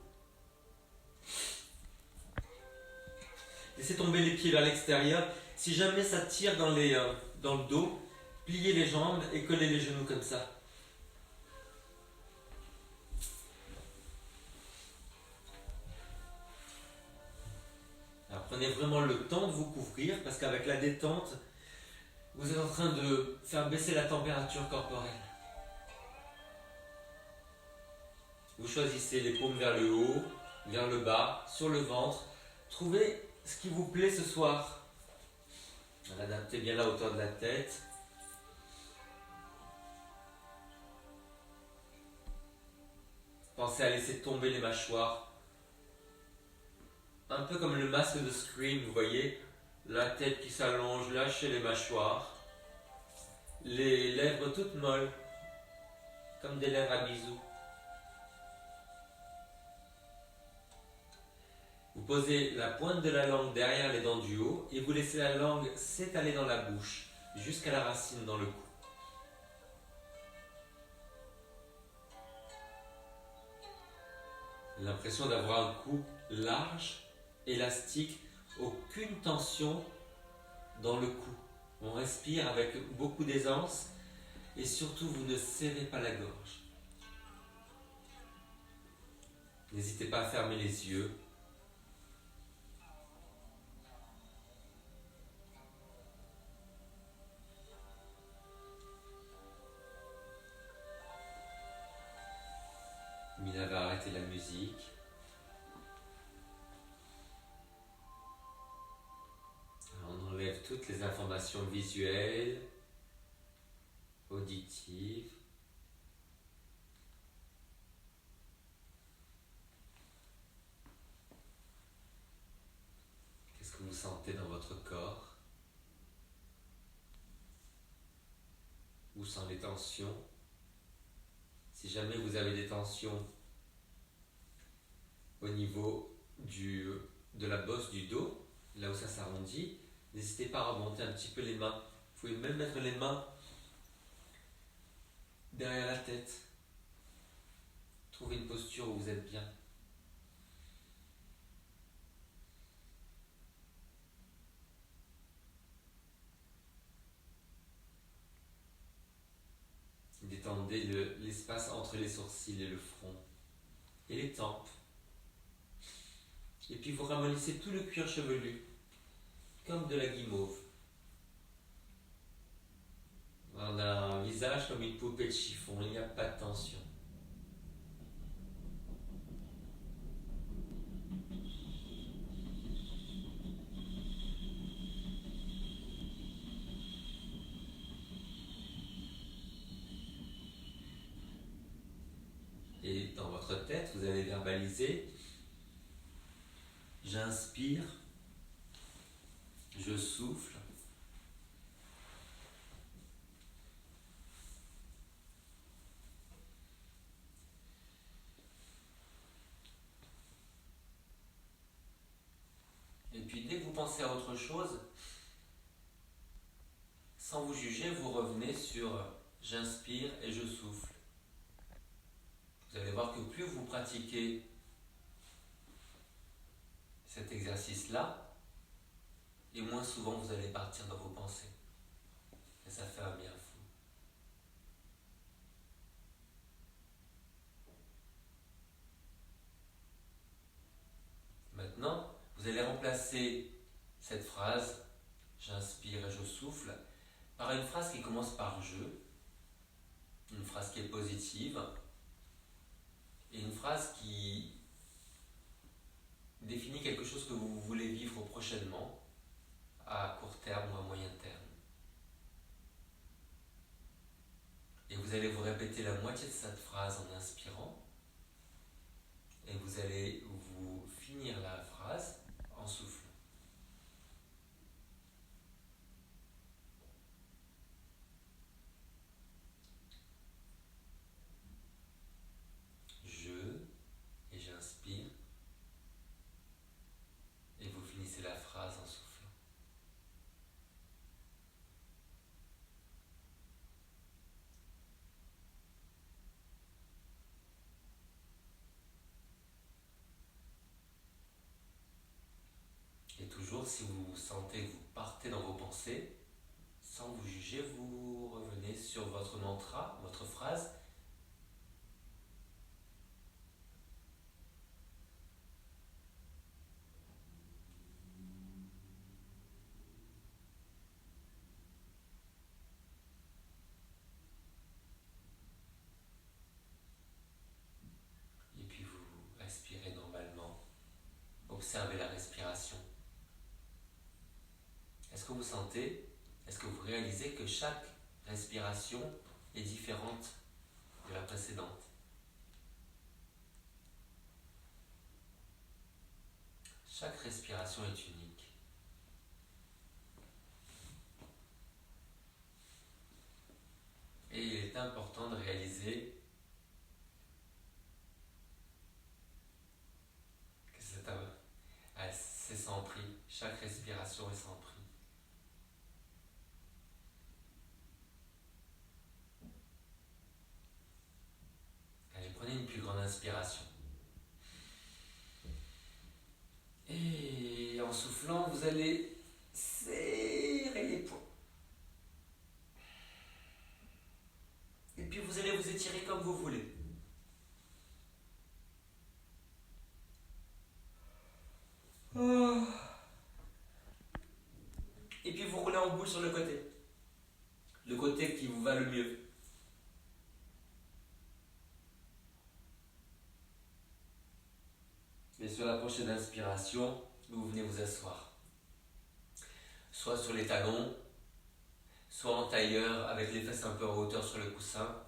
Laissez tomber les pieds vers l'extérieur. Si jamais ça tire dans le dos, pliez les jambes et collez les genoux comme ça. Alors prenez vraiment le temps de vous couvrir parce qu'avec la détente, vous êtes en train de faire baisser la température corporelle. Vous choisissez les paumes vers le haut, vers le bas, sur le ventre. Trouvez ce qui vous plaît ce soir. Adaptez bien la hauteur de la tête. Pensez à laisser tomber les mâchoires. Un peu comme le masque de Scream, vous voyez, la tête qui s'allonge, lâchez les mâchoires. Les lèvres toutes molles, comme des lèvres à bisous. Vous posez la pointe de la langue derrière les dents du haut et vous laissez la langue s'étaler dans la bouche, jusqu'à la racine dans le cou. L'impression d'avoir un cou large, élastique, aucune tension dans le cou. On respire avec beaucoup d'aisance et surtout vous ne serrez pas la gorge. N'hésitez pas à fermer les yeux. Mila va arrêter la musique. On enlève toutes les informations visuelles, auditives. Qu'est-ce que vous sentez dans votre corps? Où sont les tensions? Si jamais vous avez des tensions au niveau de la bosse du dos, là où ça s'arrondit, n'hésitez pas à remonter un petit peu les mains. Vous pouvez même mettre les mains derrière la tête. Trouvez une posture où vous êtes bien. Détendez l'espace entre les sourcils et le front et les tempes. Et puis vous ramollissez tout le cuir chevelu, comme de la guimauve. On a un visage comme une poupée de chiffon, il n'y a pas de tension. Et dans votre tête, vous allez verbaliser: j'inspire, je souffle, et puis dès que vous pensez à autre chose, sans vous juger, vous revenez sur j'inspire et je souffle. Vous allez voir que plus vous pratiquez cet exercice-là, et moins souvent vous allez partir dans vos pensées. Et ça fait un bien fou. Maintenant, vous allez remplacer cette phrase « j'inspire et je souffle » par une phrase qui commence par « je », une phrase qui est positive, et une phrase qui définit quelque chose que vous voulez vivre prochainement, à court terme ou à moyen terme. Et vous allez vous répéter répéter la moitié de cette phrase en inspirant et vous allez vous finir la phrase en soufflant. Et j'inspire et vous finissez la phrase en soufflant. Et toujours, si vous sentez que vous partez dans vos pensées, sans vous juger, vous revenez sur votre mantra, votre phrase. Et puis vous respirez normalement. Observez la respiration. Est-ce que vous sentez, est-ce que vous réalisez que chaque respiration est différente de la précédente? Chaque respiration est unique. Et il est important de réaliser que c'est sans prix. Chaque respiration est sans prix. Allez, prenez une plus grande inspiration. Et en soufflant, vous allez serrer les poings. Et puis vous allez vous étirer comme vous voulez. Et puis vous roulez en boule sur le côté. Le côté qui vous va le mieux. Et sur la prochaine inspiration, vous venez vous asseoir. Soit sur les talons, soit en tailleur avec les fesses un peu en hauteur sur le coussin.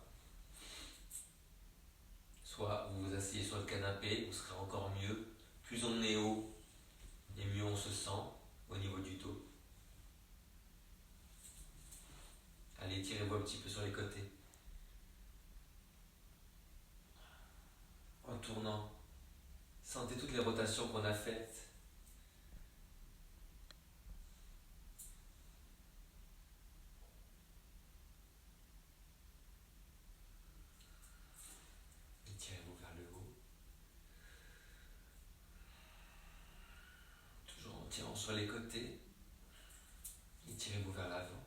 Soit vous vous asseyez sur le canapé, vous serez encore mieux. Plus on est haut, et mieux on se sent au niveau du dos. Allez, tirez-vous un petit peu sur les côtés. En tournant, sentez toutes les rotations qu'on a faites. Tirez-vous vers le haut. Toujours en tirant sur les côtés. Et tirez-vous vers l'avant.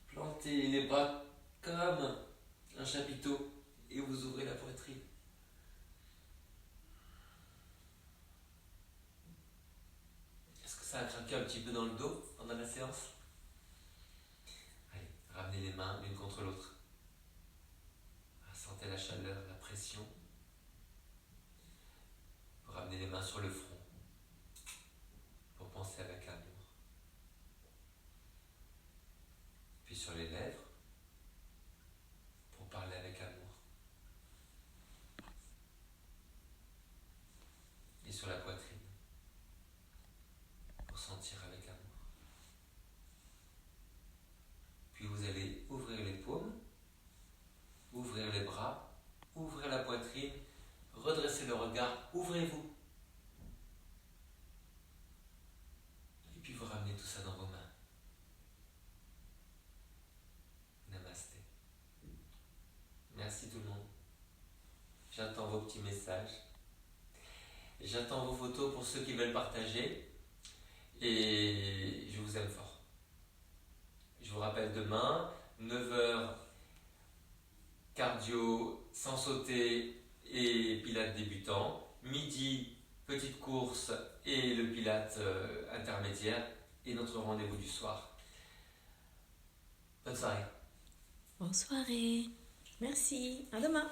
Plantez les bras comme un chapiteau et vous ouvrez la poitrine. Est-ce que ça a craqué un petit peu dans le dos pendant la séance? Allez, ramenez les mains l'une contre l'autre. Sentez la chaleur, la pression. Vous ramenez les mains sur le front pour penser avec amour. Puis sur les lèvres pour parler avec amour. Et sur la poitrine pour sentir avec amour. Puis vous allez ouvrir les paumes, ouvrir les bras, ouvrir la poitrine, redresser le regard, ouvrez-vous. Et puis vous ramenez tout ça dans vos mains. Namasté. Merci tout le monde. J'attends vos petits messages. J'attends vos photos pour ceux qui veulent partager. Et je vous aime fort. Je vous rappelle demain, 9h, cardio sans sauter et pilates débutant. Midi, petite course et le pilates intermédiaire. Et notre rendez-vous du soir. Bonne soirée. Bonne soirée. Merci. À demain.